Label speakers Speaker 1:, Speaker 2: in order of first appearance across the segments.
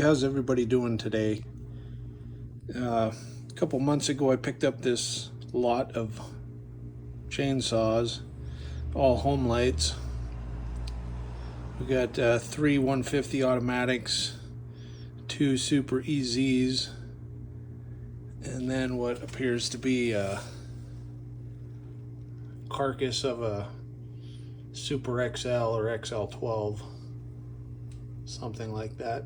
Speaker 1: how's everybody doing today? A couple months ago I picked up this lot of chainsaws, all Homelites. We got 3 150 automatics, 2 Super EZs, and then what appears to be a carcass of a Super XL or XL12, something like that.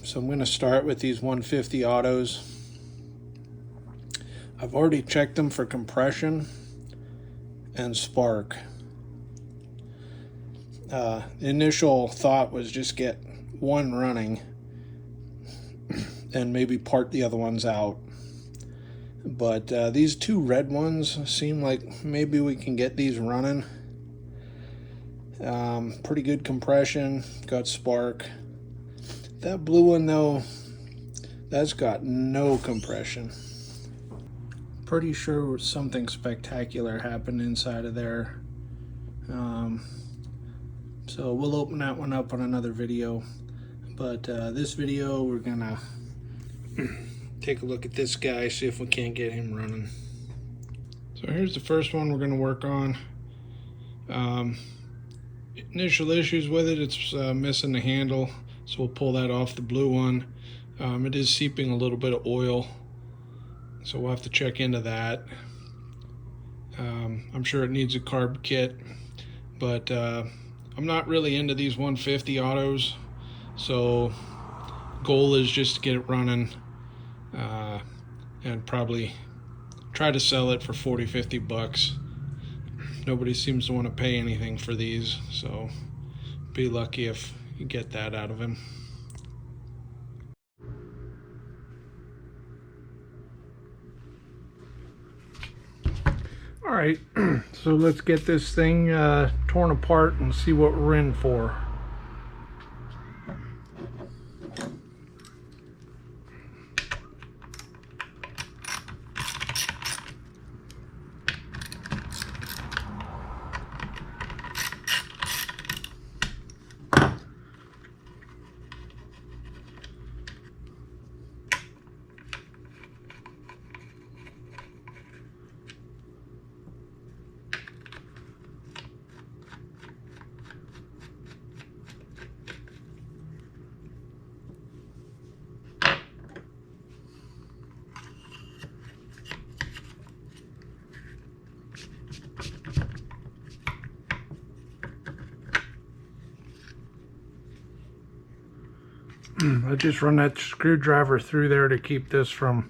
Speaker 1: So I'm going to start with these 150 autos. I've already checked them for compression and spark. The initial thought was just get one running and maybe part the other ones out. But these 2 red ones seem like maybe we can get these running. Pretty good compression, got spark. That blue one though, that's got no compression. Pretty sure something spectacular happened inside of there. So we'll open that one up on another video. But this video we're gonna take a look at this guy, see if we can't get him running. So here's the first one we're gonna work on. Initial issues with it, it's missing the handle. So we'll pull that off the blue one. It is seeping a little bit of oil, so we'll have to check into that. I'm sure it needs a carb kit, but I'm not really into these 150 autos, so goal is just to get it running and probably try to sell it for 40-50 bucks. Nobody seems to want to pay anything for these, so be lucky if you get that out of him. All right, so let's get this thing torn apart and see what we're in for. I just run that screwdriver through there to keep this from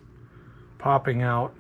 Speaker 1: popping out.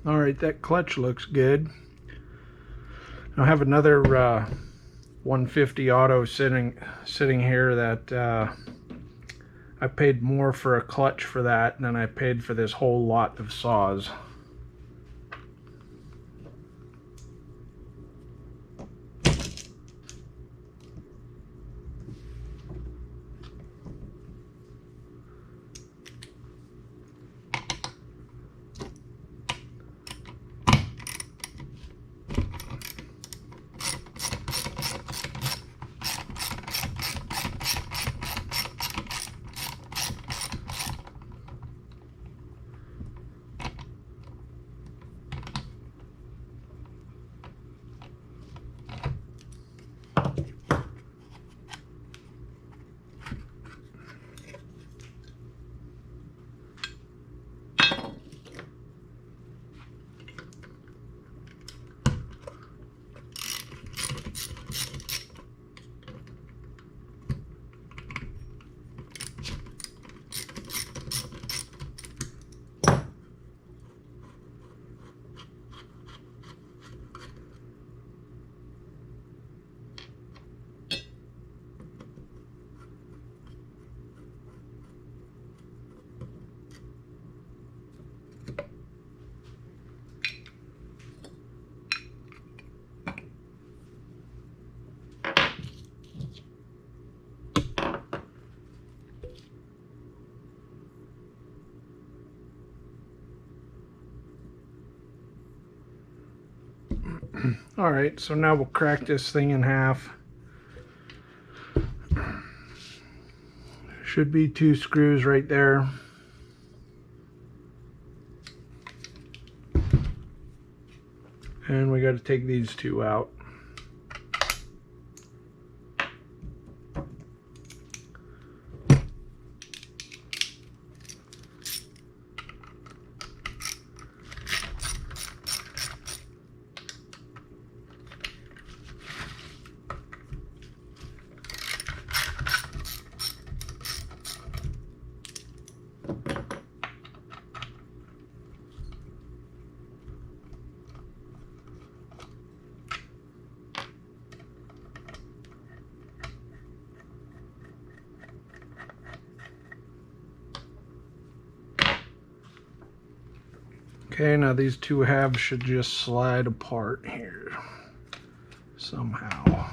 Speaker 1: All right, that clutch looks good. I have another 150 auto sitting here that I paid more for a clutch for that than I paid for this whole lot of saws. All right, so now we'll crack this thing in half. Should be 2 screws right there. And we got to take these 2 out. Okay, now these 2 halves should just slide apart here somehow.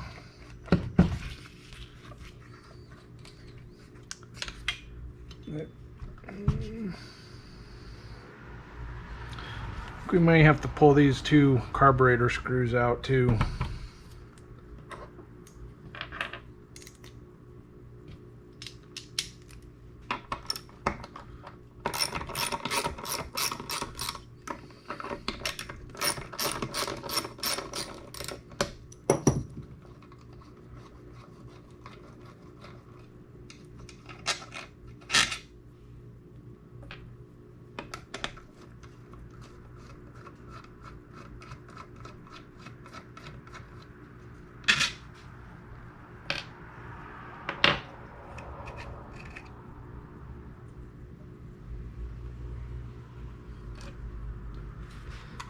Speaker 1: We might have to pull these 2 carburetor screws out too.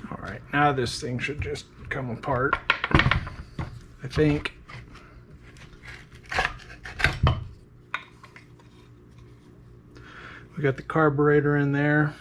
Speaker 1: Alright, now this thing should just come apart, I think. We got the carburetor in there.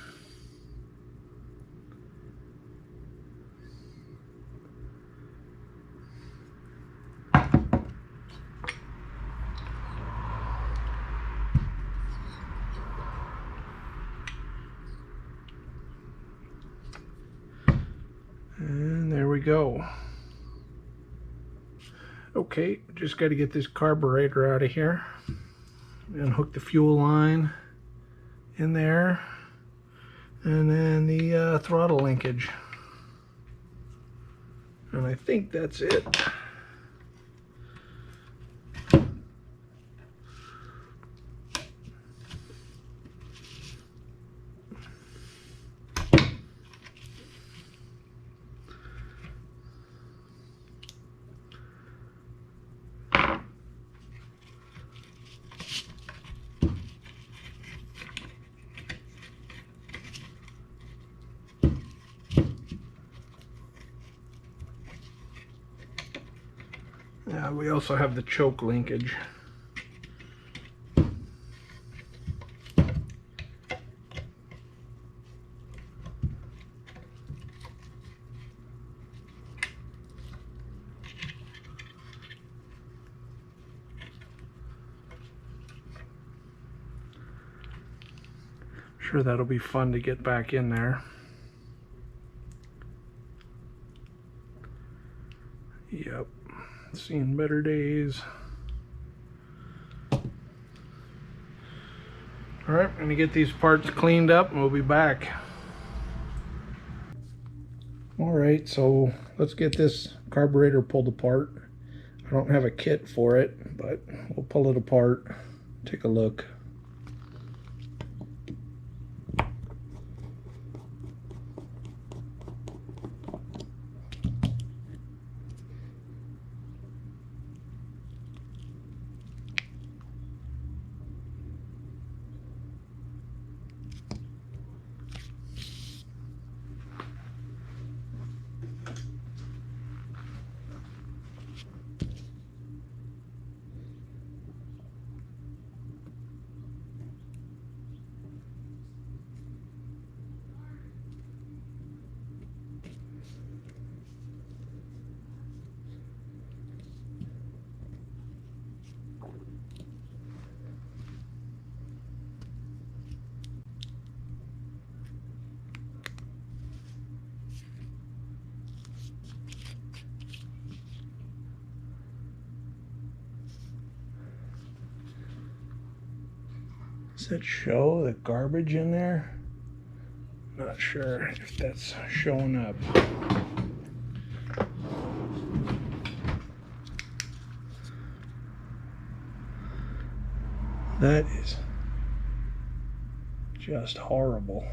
Speaker 1: And there we go. Okay, just got to get this carburetor out of here and hook the fuel line in there, and then the throttle linkage, and I think that's it. We also have the choke linkage. Sure, that'll be fun to get back in there. Yep. Seen better days. Alright, I'm going to get these parts cleaned up and we'll be back. Alright, so let's get this carburetor pulled apart. I don't have a kit for it, but we'll pull it apart, take a look. Does that show the garbage in there? Not sure if that's showing up. That is just horrible.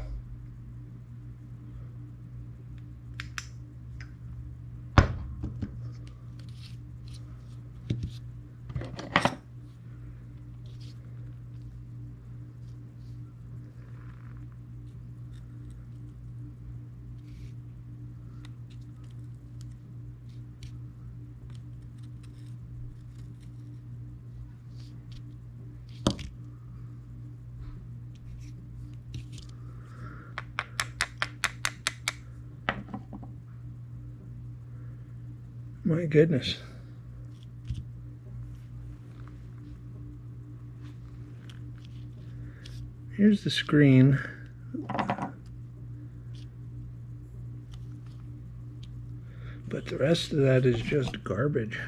Speaker 1: My goodness. Here's the screen. But the rest of that is just garbage.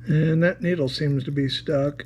Speaker 1: And that needle seems to be stuck.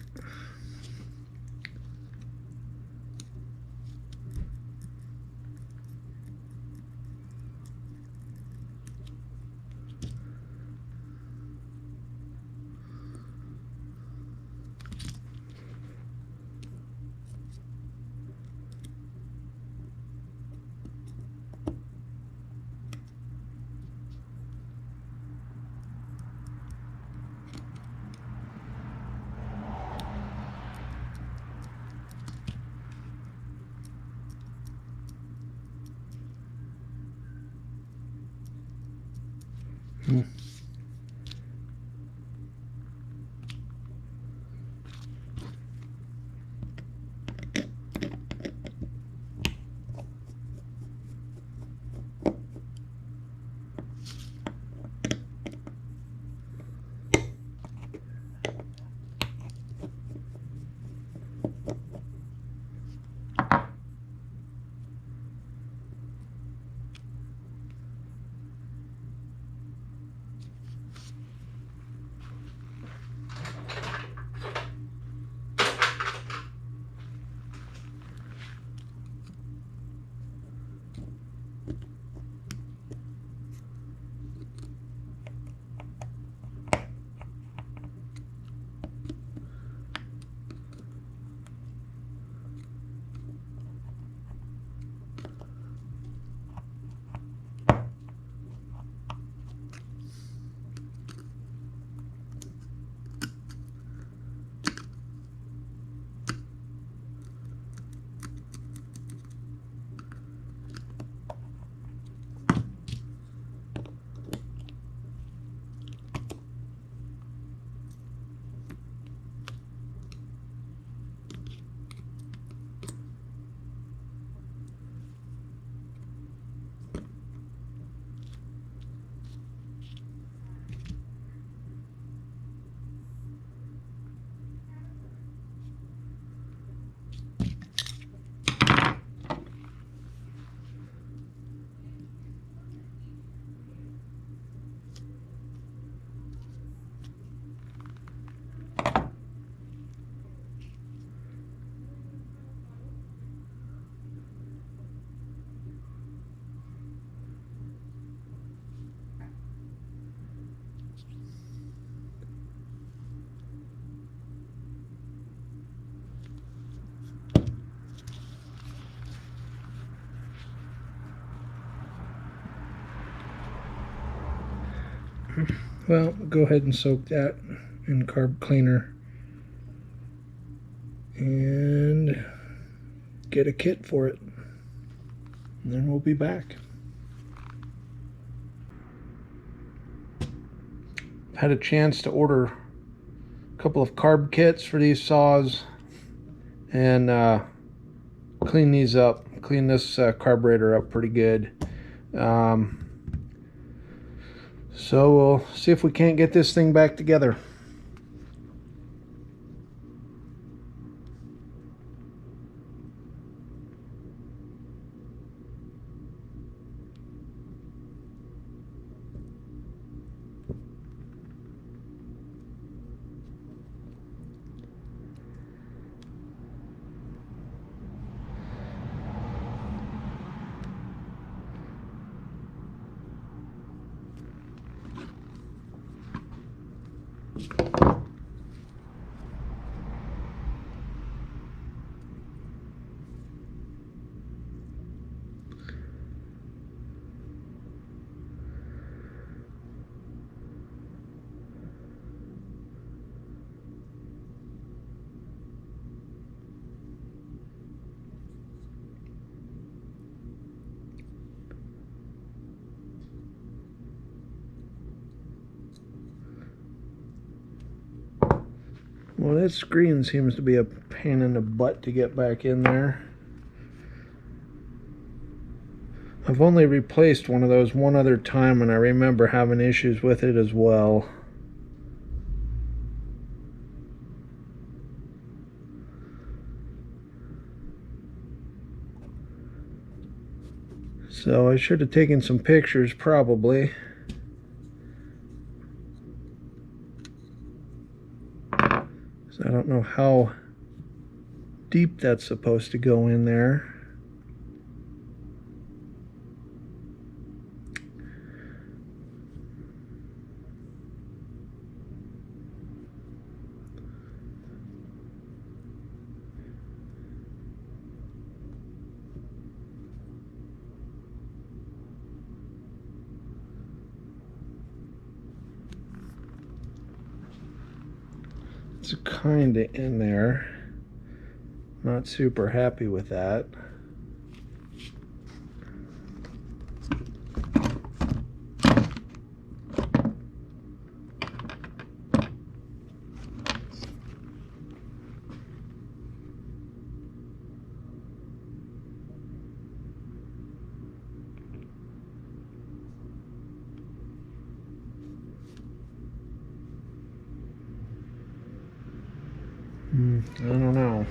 Speaker 1: Well, go ahead and soak that in carb cleaner and get a kit for it. And then we'll be back. Had a chance to order a couple of carb kits for these saws and clean these up. Clean this carburetor up pretty good. So we'll see if we can't get this thing back together. Well, that screen seems to be a pain in the butt to get back in there. I've only replaced one of those one other time, and I remember having issues with it as well. So I should have taken some pictures, probably. So I don't know how deep that's supposed to go in there. It's kind of in there. Not super happy with that. I don't know.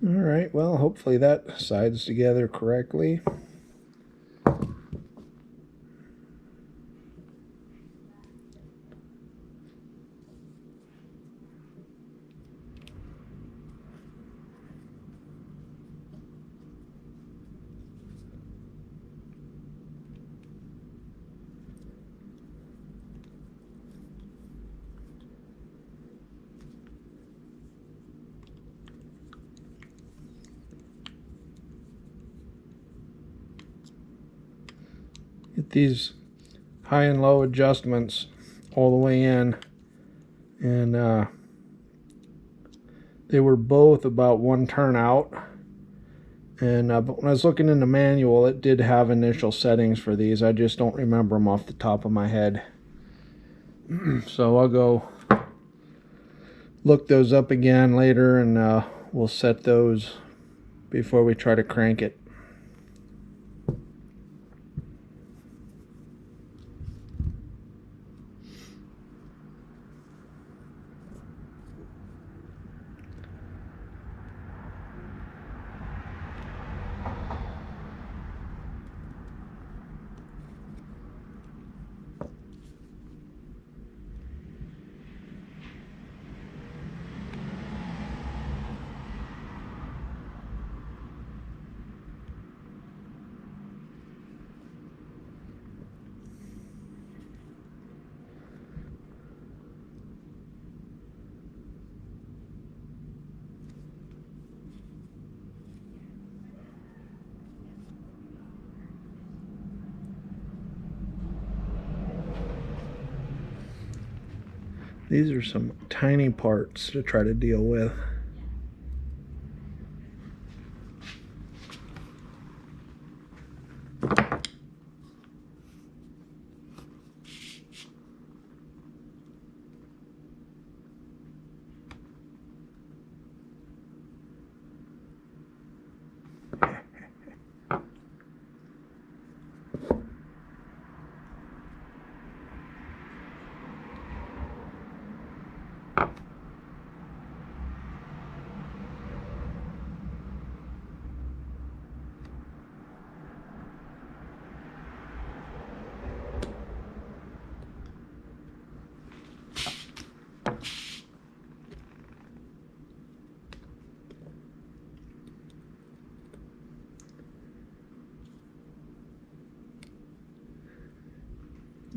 Speaker 1: All right, well, hopefully that sides together correctly. Get these high and low adjustments all the way in, and they were both about 1 turn out. And but when I was looking in the manual, it did have initial settings for these. I just don't remember them off the top of my head. So I'll go look those up again later, and we'll set those before we try to crank it. These are some tiny parts to try to deal with.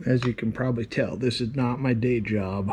Speaker 1: As you can probably tell, this is not my day job.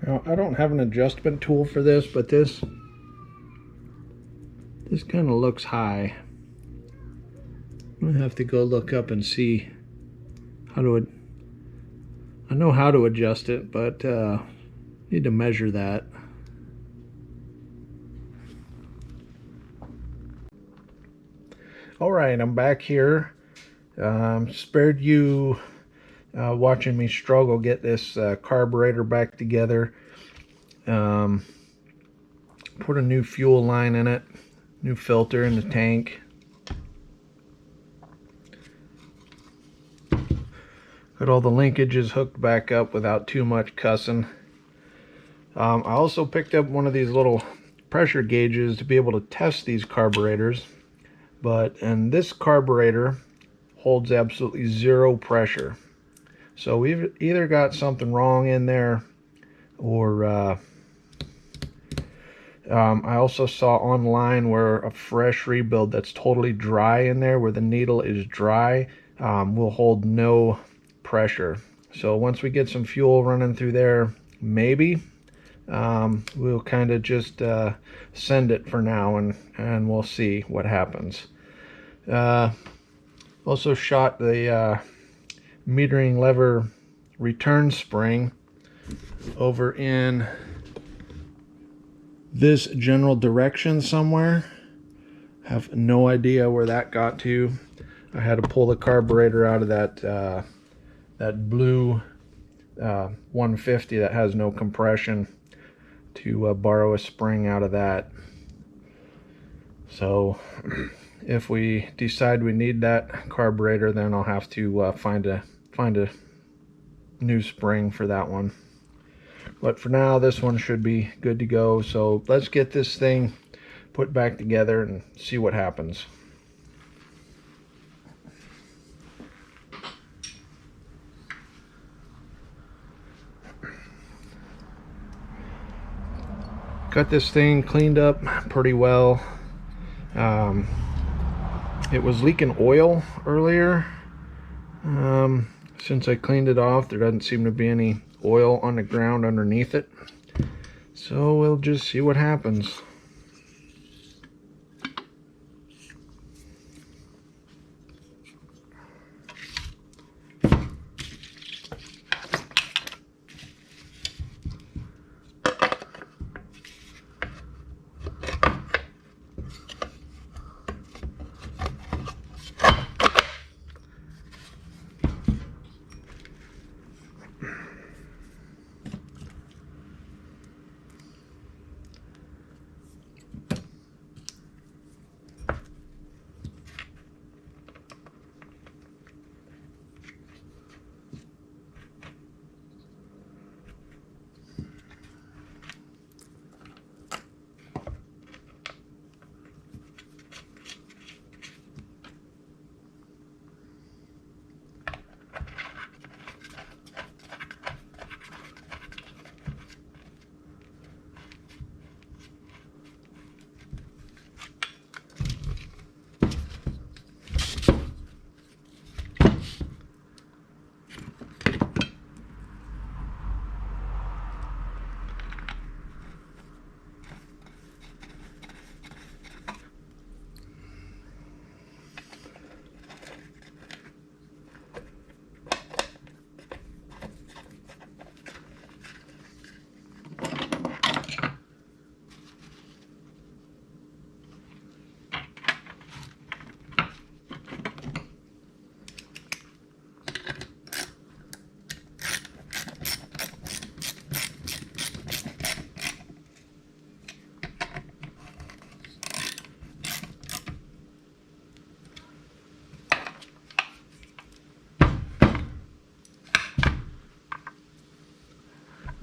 Speaker 1: Now, I don't have an adjustment tool for this, but this kind of looks high. I'm gonna have to go look up and see how to. I know how to adjust it, but need to measure that. All right, I'm back here. Spared you watching me struggle get this carburetor back together. Put a new fuel line in it, new filter in the tank. Got all the linkages hooked back up without too much cussing. I also picked up one of these little pressure gauges to be able to test these carburetors. And this carburetor holds absolutely zero pressure. So we've either got something wrong in there, or I also saw online where a fresh rebuild that's totally dry in there, where the needle is dry, will hold no pressure. So once we get some fuel running through there, maybe we'll kind of just send it for now, and we'll see what happens. Also shot the metering lever return spring over in this general direction somewhere. Have no idea where that got to. I had to pull the carburetor out of that blue 150 that has no compression to borrow a spring out of that. So if we decide we need that carburetor, then I'll have to find a new spring for that one. But for now, this one should be good to go. So let's get this thing put back together and see what happens. Got this thing cleaned up pretty well. It was leaking oil earlier. Since I cleaned it off, there doesn't seem to be any oil on the ground underneath it. So we'll just see what happens.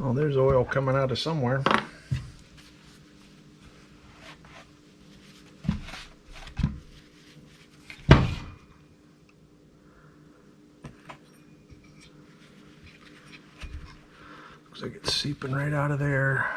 Speaker 1: Well, there's oil coming out of somewhere. Looks like it's seeping right out of there.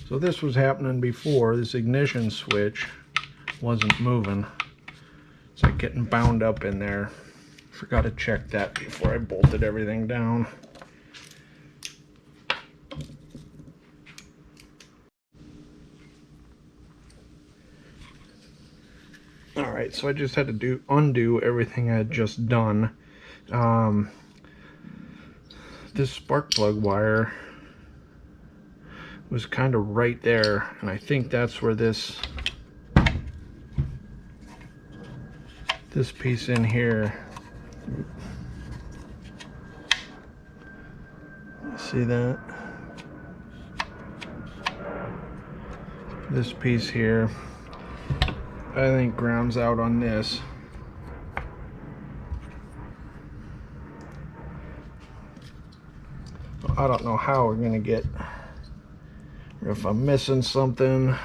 Speaker 1: So this was happening before. This ignition switch wasn't moving. It's like getting bound up in there. Forgot to check that before I bolted everything down. Alright, so I just had to undo everything I had just done. This spark plug wire was kind of right there, and I think that's where this piece in here, see that? This piece here, I think grounds out on this. I don't know how we're gonna get, or if I'm missing something.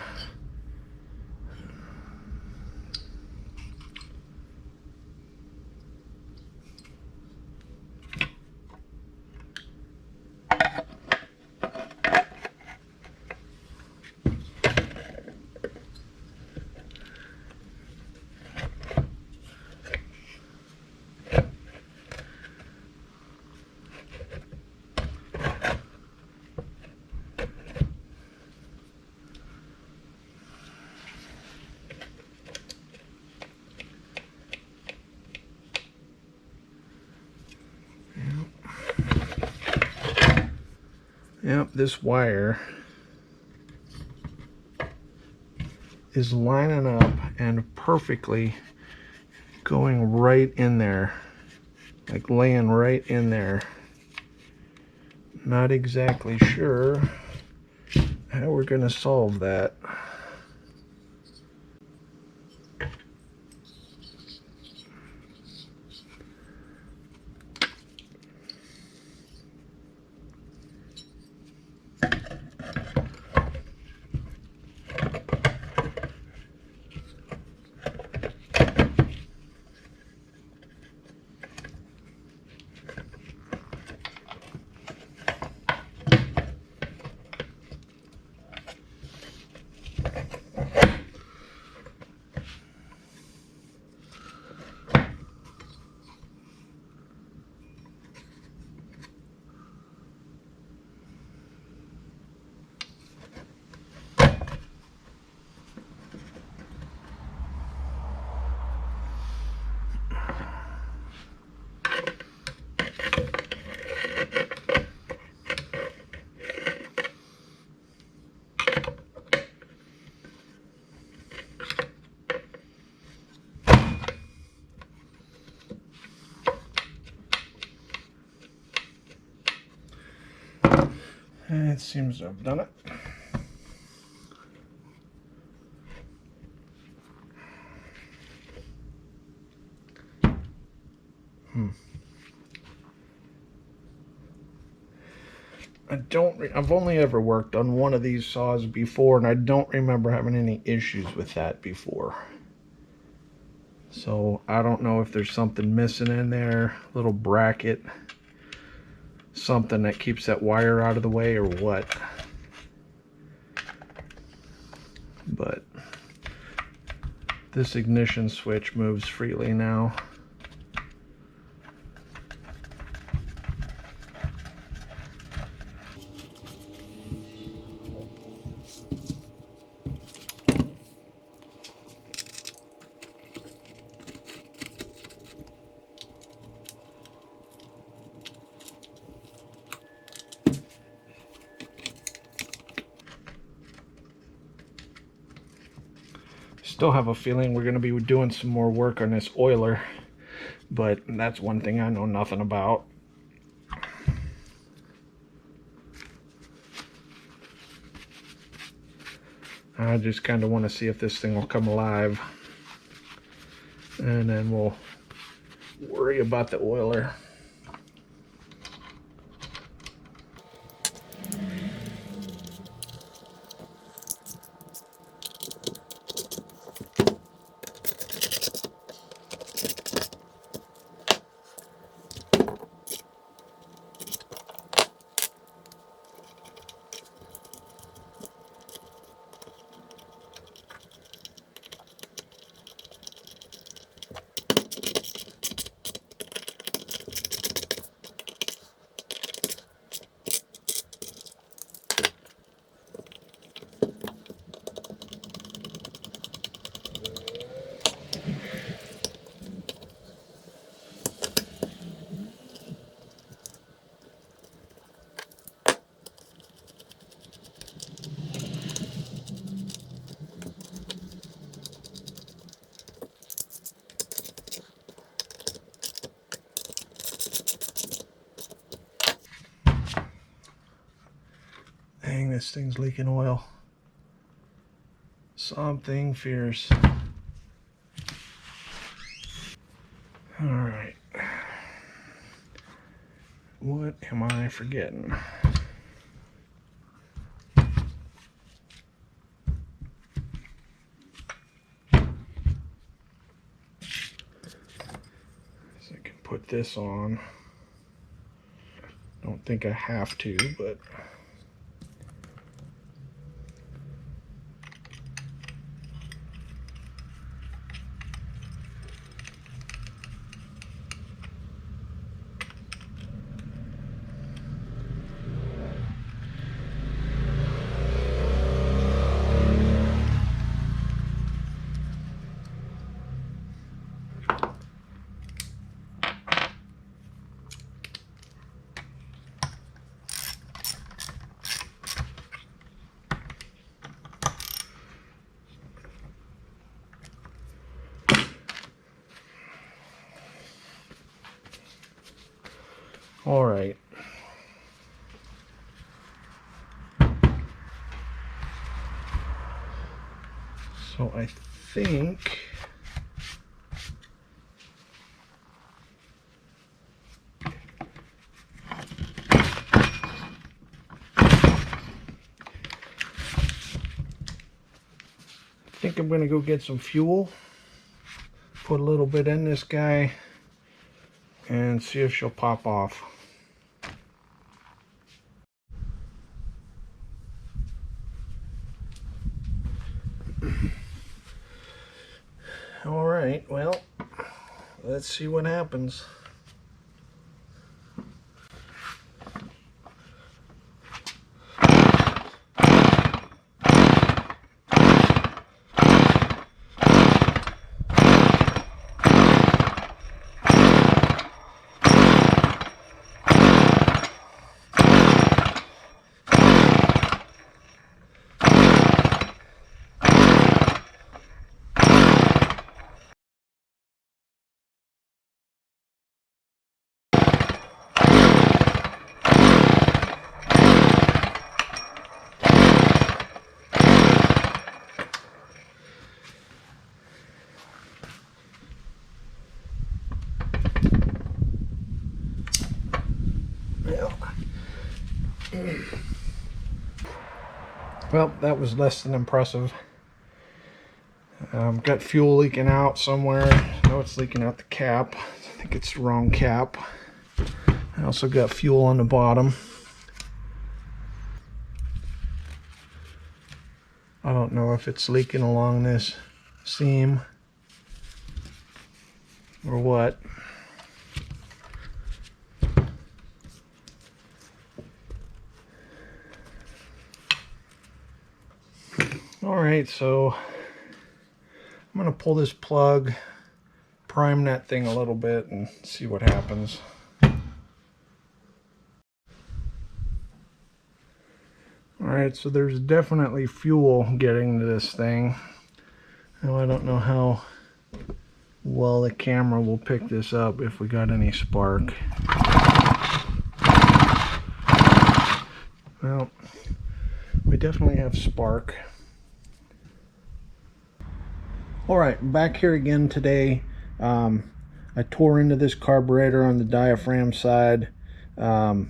Speaker 1: Yep, this wire is lining up and perfectly going right in there, like laying right in there. Not exactly sure how we're going to solve that. It seems to have done it. I've only ever worked on one of these saws before, and I don't remember having any issues with that before. So I don't know if there's something missing in there, little bracket, something that keeps that wire out of the way or what. But this ignition switch moves freely now. Still have a feeling we're going to be doing some more work on this oiler, but that's one thing I know nothing about. I just kind of want to see if this thing will come alive, and then we'll worry about the oiler. this thing's leaking oil. Something fierce. Alright. What am I forgetting? So I can put this on. Don't think I have to, but all right. So I think I'm going to go get some fuel, put a little bit in this guy, and see if she'll pop off. All right, well, let's see what happens. Well, that was less than impressive. Got fuel leaking out somewhere. I know it's leaking out the cap. I think it's the wrong cap. I also got fuel on the bottom. I don't know if it's leaking along this seam or what. Alright, so I'm going to pull this plug, prime that thing a little bit, and see what happens. Alright, so there's definitely fuel getting to this thing. Now I don't know how well the camera will pick this up, if we got any spark. Well, we definitely have spark. Alright, back here again today. I tore into this carburetor on the diaphragm side. I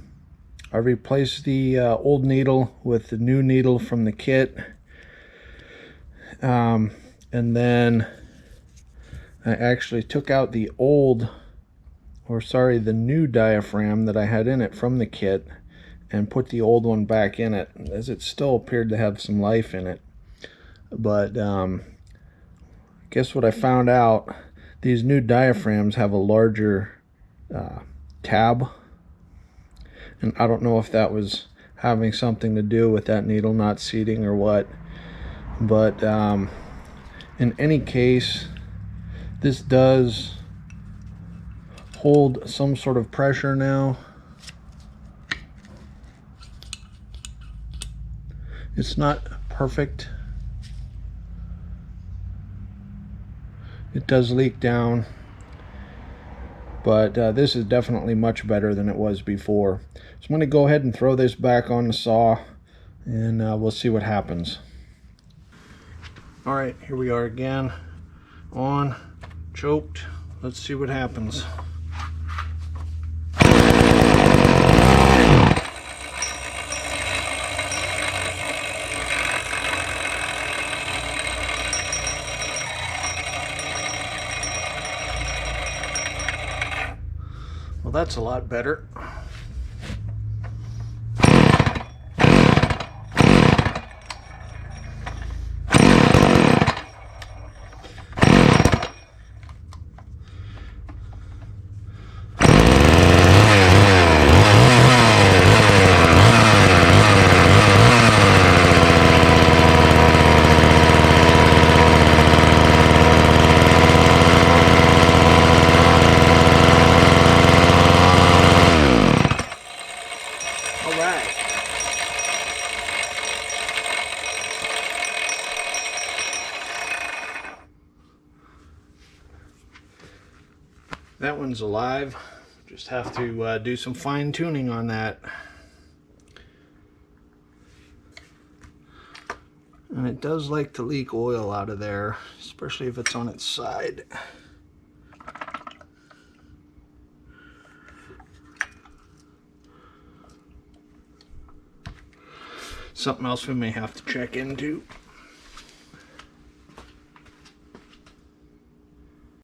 Speaker 1: replaced the old needle with the new needle from the kit. And then I actually took out the new diaphragm that I had in it from the kit and put the old one back in it, as it still appeared to have some life in it. But guess what I found out? These new diaphragms have a larger tab, and I don't know if that was having something to do with that needle not seating or what, but in any case, this does hold some sort of pressure now. It's not perfect. It does leak down, but this is definitely much better than it was before. So I'm going to go ahead and throw this back on the saw. and we'll see what happens. All right, here we are again, on, choked. Let's see what happens. Well, that's a lot better. All right. That one's alive. Just have to do some fine tuning on that. And it does like to leak oil out of there, especially if it's on its side. Something else we may have to check into.